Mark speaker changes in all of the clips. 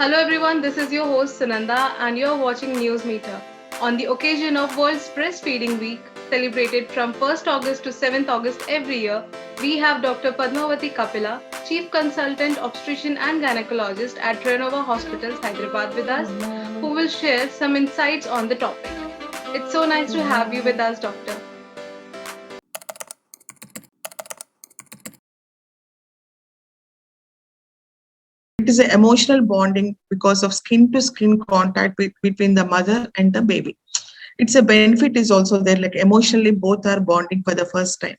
Speaker 1: Hello everyone, this is your host Sunanda and you're watching NewsMeter. On the occasion of World's Breastfeeding Week, celebrated from 1st August to 7th August every year, we have Dr. Padmavathi Kapila, Chief Consultant Obstetrician and Gynecologist at Renova Hospitals, Hyderabad with us, who will share some insights on the topic. It's so nice to have you with us, Doctor.
Speaker 2: It is an emotional bonding because of skin to skin contact between the mother and the baby. It's a benefit is also there, like emotionally both are bonding for the first time,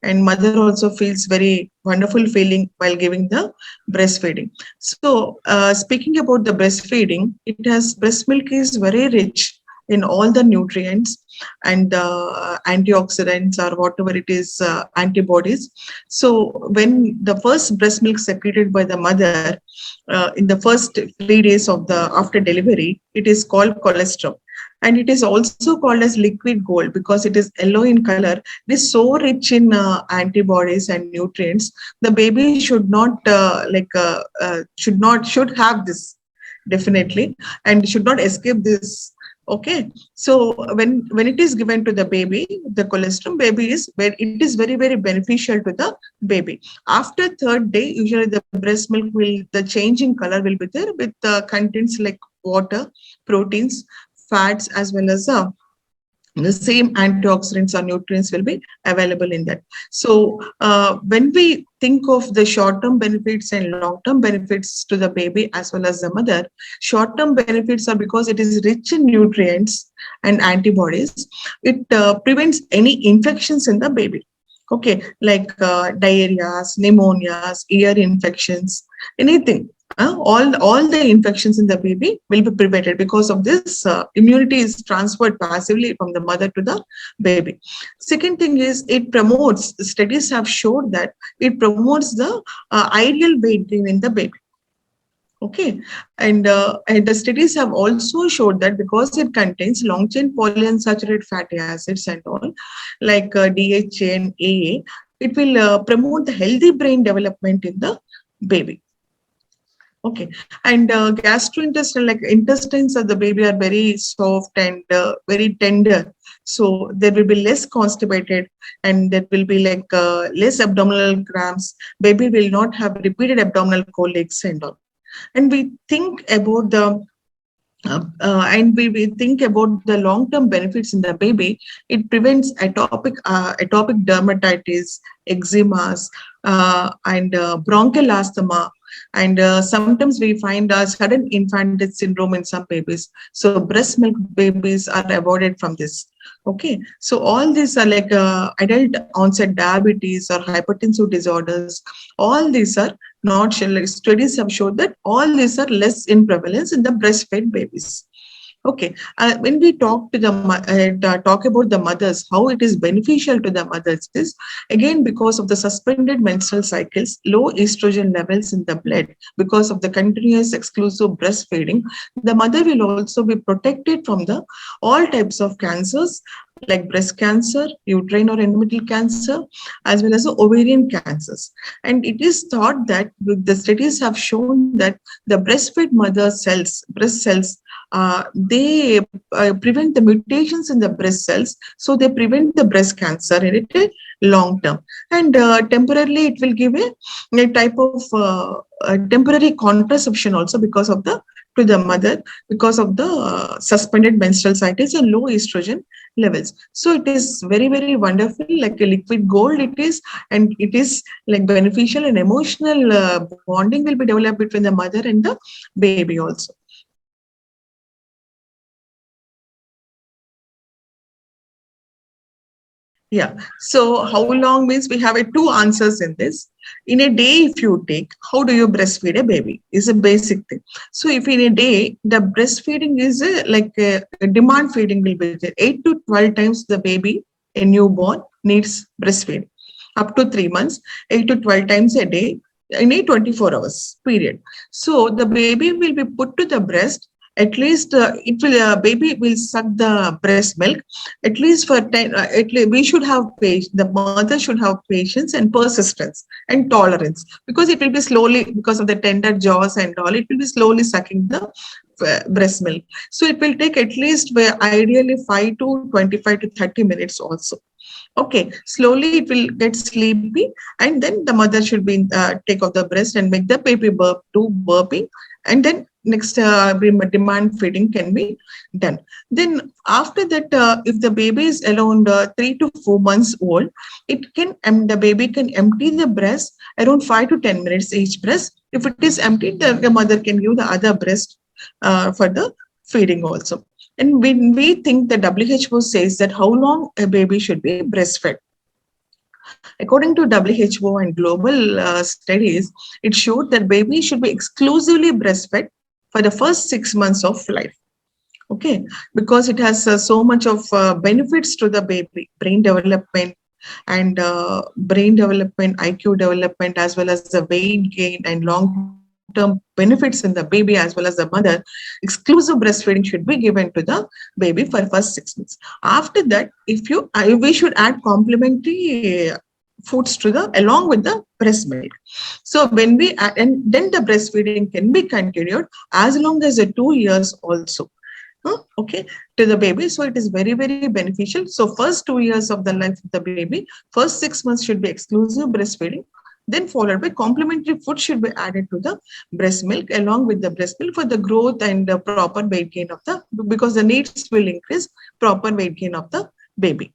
Speaker 2: and mother also feels very wonderful feeling while giving the breastfeeding. So speaking about the breastfeeding, it has breast milk is very rich in all the nutrients and antioxidants or whatever it is, antibodies. So when the first breast milk secreted by the mother in the first 3 days of the after delivery, it is called cholesterol, and it is also called as liquid gold because it is yellow in color. It is so rich in antibodies and nutrients. The baby should have this definitely, and should not escape this. Okay, so when it is given to the baby, the colostrum baby is where it is very very beneficial to the baby. After third day, usually the breast milk will the change in color will be there with contents like water, proteins, fats, as well as the same antioxidants or nutrients will be available in that. So when we think of the short-term benefits and long-term benefits to the baby as well as the mother, short-term benefits are because it is rich in nutrients and antibodies. It prevents any infections in the baby. Okay, like diarrheas, pneumonias, ear infections, anything. All the infections in the baby will be prevented because of this. Immunity is transferred passively from the mother to the baby. Second thing is it promotes. Studies have showed that it promotes the ideal weight gain in the baby. Okay, and the studies have also showed that because it contains long chain polyunsaturated fatty acids and all, like DHA and AA, it will promote the healthy brain development in the baby. Okay, and gastrointestinal, like intestines of the baby are very soft and very tender. So there will be less constipated, and there will be like less abdominal cramps. Baby will not have repeated abdominal colics and all. And we think about the we think about the long-term benefits in the baby. It prevents atopic dermatitis, eczemas, and bronchial asthma. And sometimes we find a sudden infant death syndrome in some babies. So breast milk babies are avoided from this. Okay, so all these are like adult onset diabetes or hypertensive disorders. All these are not like studies have showed that all these are less in prevalence in the breastfed babies. Okay, when we talk to the talk about the mothers, how it is beneficial to the mothers is again because of the suspended menstrual cycles, low estrogen levels in the blood, because of the continuous exclusive breastfeeding. The mother will also be protected from the all types of cancers like breast cancer, uterine or endometrial cancer, as well as ovarian cancers. And it is thought that the studies have shown that the breastfed mother cells, breast cells, they prevent the mutations in the breast cells, so they prevent the breast cancer in it long term. And temporarily it will give a type of temporary contraception also because of the to the mother, because of the suspended menstrual cycles and low estrogen levels. So it is very very wonderful, like a liquid gold it is, and it is like beneficial, and emotional bonding will be developed between the mother and the baby also. Yeah. So how long means we have two answers in this. In a day, if you take, how do you breastfeed a baby? Is a basic thing. So if in a day, the breastfeeding is a demand feeding will be there. 8 to 12 times the baby, a newborn, needs breastfeeding. Up to 3 months, 8 to 12 times a day in a 24 hours period. So the baby will be put to the breast At least it will baby will suck the breast milk at least for 10 we should have patience. The mother should have patience and persistence and tolerance, because it will be slowly, because of the tender jaws and all, it will be slowly sucking the breast milk. So it will take at least ideally 5 to 25 to 30 minutes also. Okay, slowly it will get sleepy, and then the mother should be take off the breast and make the baby do burping, and then next demand feeding can be done. Then after that, if the baby is around 3 to 4 months old, it can the baby can empty the breast around 5 to 10 minutes each breast. If it is empty, the mother can give the other breast for the feeding also. And when we think the WHO says that how long a baby should be breastfed, according to WHO and global studies, it showed that baby should be exclusively breastfed for the first 6 months of life. Okay, because it has so much of benefits to the baby, brain development, IQ development, as well as the weight gain and long-term benefits in the baby as well as the mother. Exclusive breastfeeding should be given to the baby for first 6 months. After that, if you we should add complementary foods to the along with the breast milk. So when we add, and then the breastfeeding can be continued as long as 2 years also. Okay, to the baby. So it is very, very beneficial. So first 2 years of the life of the baby, first 6 months should be exclusive breastfeeding, then followed by complementary food should be added to the breast milk along with the breast milk for the growth and the proper weight gain of the, because the needs will increase, proper weight gain of the baby.